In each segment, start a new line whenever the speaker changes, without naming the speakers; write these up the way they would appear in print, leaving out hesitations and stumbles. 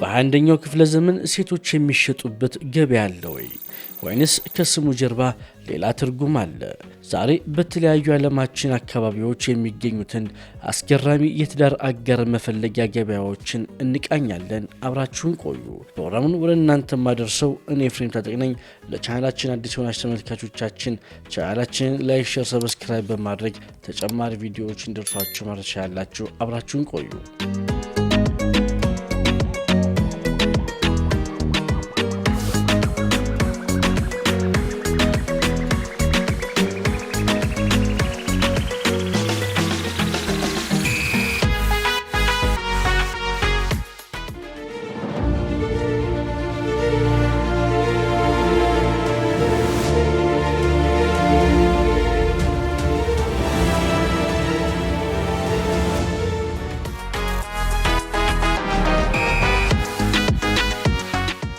በአንደኛው ክፍለ ዘመን ሴቶች የሚሸጡበት ገበያ አለ ወይ? ወይንስ ከስሙ ጀርባ ሌላ ትርጉም አለ? ዛሬ በተለያዩ ዓለማችን አካባቢዎች የሚገኙትን አስገራሚ የትዳር አጋር መፈለጊያ ገበያዎችን እንቃኛለን። አብራችሁን ቆዩ። ፕሮግራሙን ወደ እናንተ ማደርሰው እኔ ኤፍሬም ታጠቅ ነኝ። ለቻናላችን አዲስ የሆናችሁ ተመልካቾቻችን ቻናላችንን ላይክ፣ ሼር፣ ሰብስክራይብ በማድረግ ተጨማሪ ቪዲዮዎች እንዲደርሷችሁ ማድረግ ትችላላችሁ። አብራችሁን ቆዩ።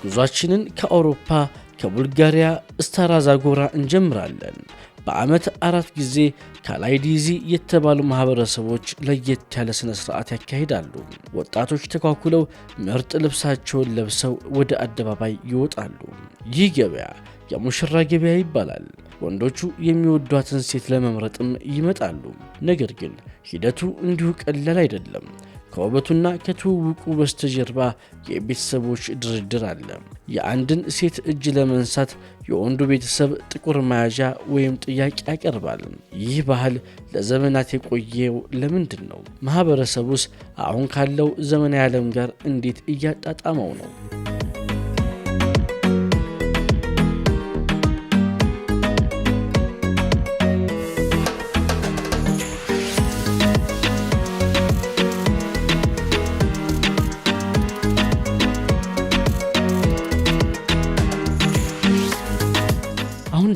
ጉዟችንን ከአውሮፓ ከቡልጋሪያ ስታራ ዛጎራ እንጀምራለን። በዓመት 4 ጊዜ ካላይዲዚ የተባሉ ማህበረሰቦች ለየት ያለ ስነ ስርዓት ያካሂዳሉ። ወጣቶች ተኳኩለው ምርጥ ልብሳቸውን ለብሰው ወደ አደባባይ ይወጣሉ። ይህ ገበያ የሙሽራ ገበያ ይባላል። ወንዶቹ የሚወዷትን ሴት ለመምረጥም ይመጣሉ። ነገር ግን ሂደቱ እንዲሁ ቀላል አይደለም። ከውበቱና ከትውውቁ በስተጀርባ የቤተሰቦች ድርድር አለ። የአንድን ሴት እጅ ለመንሳት የወንዱ ቤተሰብ ጥቁር መያዣ ወይም ጥያቄ ያቀርባል። ይህ ባህል ለዘመናት የቆየው ለምንድን ነው? ማህበረሰቡስ አሁን ካለው ዘመናዊ ዓለም ጋር እንዴት እያጣጣመው ነው?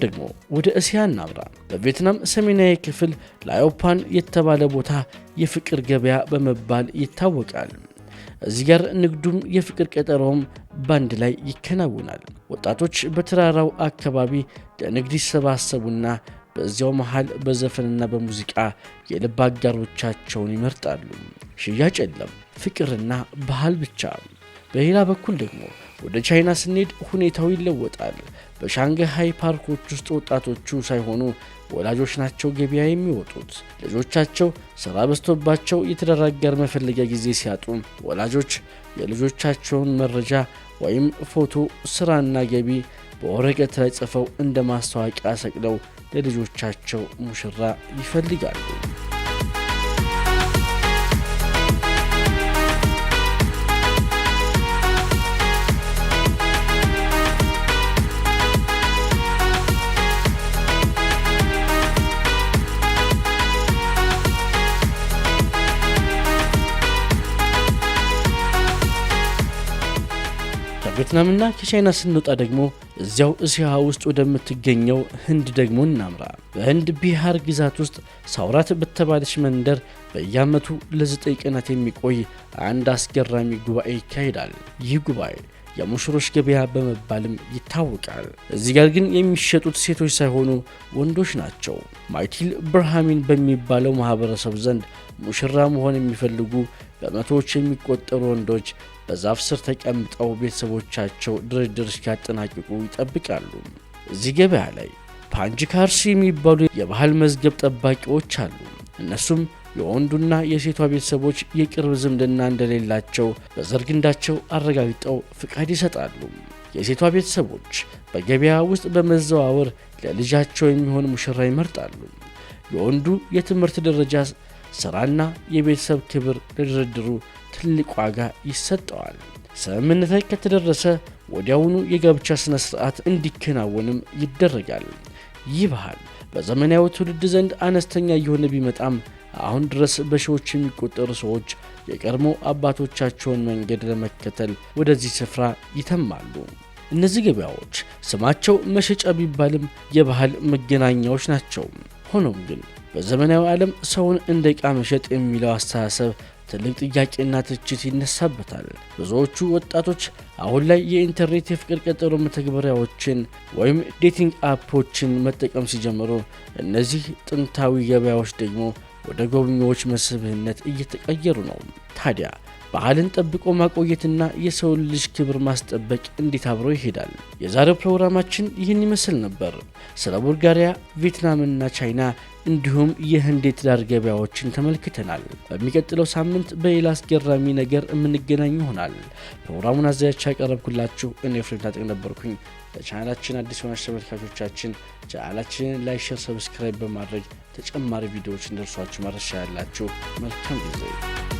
ደግሞ ወደ እስያ እናምራ። በቪየትናም ሰሜናዊ ክፍል ላዮፓን የተባለ ቦታ የፍቅር ገበያ በመባል ይታወቃል። እዚህ ጋር ንግዱም የፍቅር ቀጠሮም ባንድ ላይ ይከናወናል። ወጣቶች በተራራው አካባቢ ለንግድ ይሰባሰቡና በዚያው መሃል በዘፈንና በሙዚቃ የልብ አጋሮቻቸውን ይመርጣሉ። ሽያጭ የለም፣ ፍቅርና ባህል ብቻ። በሌላ በኩል ደግሞ ወደ ቻይና ስንሄድ ሁኔታው ይለወጣል። በሻንግሃይ ፓርኮች ውስጥ ወጣቶቹ ሳይሆኑ ወላጆች ናቸው ገበያ የሚወጡት። ልጆቻቸው ስራ በዝቶባቸው የትዳር አጋር መፈለጊያ ጊዜ ሲያጡ ወላጆች የልጆቻቸውን መረጃ ወይም ፎቶ፣ ስራና ገቢ በወረቀት ላይ ጽፈው እንደ ማስታወቂያ ሰቅለው ለልጆቻቸው ሙሽራ ይፈልጋሉ። ከቪየትናምና ከቻይና ስንወጣ ደግሞ እዚያው እስያ ውስጥ ወደምትገኘው ህንድ ደግሞ እናምራ። በህንድ ቢሃር ግዛት ውስጥ ሳውራት በተባለች መንደር በየዓመቱ ለ9 ቀናት የሚቆይ አንድ አስገራሚ ጉባኤ ይካሄዳል። ይህ ጉባኤ የሙሽሮች ገበያ በመባልም ይታወቃል። እዚህ ጋር ግን የሚሸጡት ሴቶች ሳይሆኑ ወንዶች ናቸው። ማይቲል ብርሃሚን በሚባለው ማህበረሰብ ዘንድ ሙሽራ መሆን የሚፈልጉ በመቶዎች የሚቆጠሩ ወንዶች በዛፍ ስር ተቀምጠው ቤተሰቦቻቸው ድርድር እስኪያጠናቅቁ ይጠብቃሉ። እዚህ ገበያ ላይ ፓንጂካርስ የሚባሉ የባህል መዝገብ ጠባቂዎች አሉ። እነሱም የወንዱና የሴቷ ቤተሰቦች የቅርብ ዝምድና እንደሌላቸው በዘር ግንዳቸው አረጋግጠው ፍቃድ ይሰጣሉ። የሴቷ ቤተሰቦች በገበያ ውስጥ በመዘዋወር ለልጃቸው የሚሆን ሙሽራ ይመርጣሉ። የወንዱ የትምህርት ደረጃ፣ ስራና የቤተሰብ ክብር ለድርድሩ ትልቅ ዋጋ ይሰጠዋል። ስምምነት ላይ ከተደረሰ ወዲያውኑ የጋብቻ ስነ ስርዓት እንዲከናወንም ይደረጋል። ይህ ባህል በዘመናዊ ትውልድ ዘንድ አነስተኛ እየሆነ ቢመጣም አሁን ድረስ በሺዎች የሚቆጠሩ ሰዎች የቀድሞ አባቶቻቸውን መንገድ ለመከተል ወደዚህ ስፍራ ይተማሉ። እነዚህ ገበያዎች ስማቸው መሸጫ ቢባልም የባህል መገናኛዎች ናቸው። ሆኖም ግን በዘመናዊ ዓለም ሰውን እንደ ዕቃ መሸጥ የሚለው አስተሳሰብ ትልቅ ጥያቄና ትችት ይነሳበታል። ብዙዎቹ ወጣቶች አሁን ላይ የኢንተርኔት የፍቅር ቀጠሮ መተግበሪያዎችን ወይም ዴቲንግ አፖችን መጠቀም ሲጀምሩ፣ እነዚህ ጥንታዊ ገበያዎች ደግሞ ወደ ጎብኚዎች መስህብነት እየተቀየሩ ነው። ታዲያ ባህልን ጠብቆ ማቆየትና የሰው ልጅ ክብር ማስጠበቅ እንዴት አብሮ ይሄዳል? የዛሬው ፕሮግራማችን ይህን ይመስል ነበር። ስለ ቡልጋሪያ፣ ቪየትናምና ቻይና እንዲሁም የህንድ የትዳር ገበያዎችን ተመልክተናል። በሚቀጥለው ሳምንት በሌላ አስገራሚ ነገር የምንገናኝ ይሆናል። ፕሮግራሙን አዘጋጅቼ ያቀረብኩላችሁ እኔ ኤፍሬም ታጠቅ ነበርኩኝ። ለቻናላችን አዲስ የሆናችሁ ተመልካቾቻችን ቻናላችንን ላይክ፣ ሼር፣ ሰብስክራይብ በማድረግ ተጨማሪ ቪዲዮዎች እንደርሷችሁ ማድረስ ያላችሁ። መልካም ጊዜ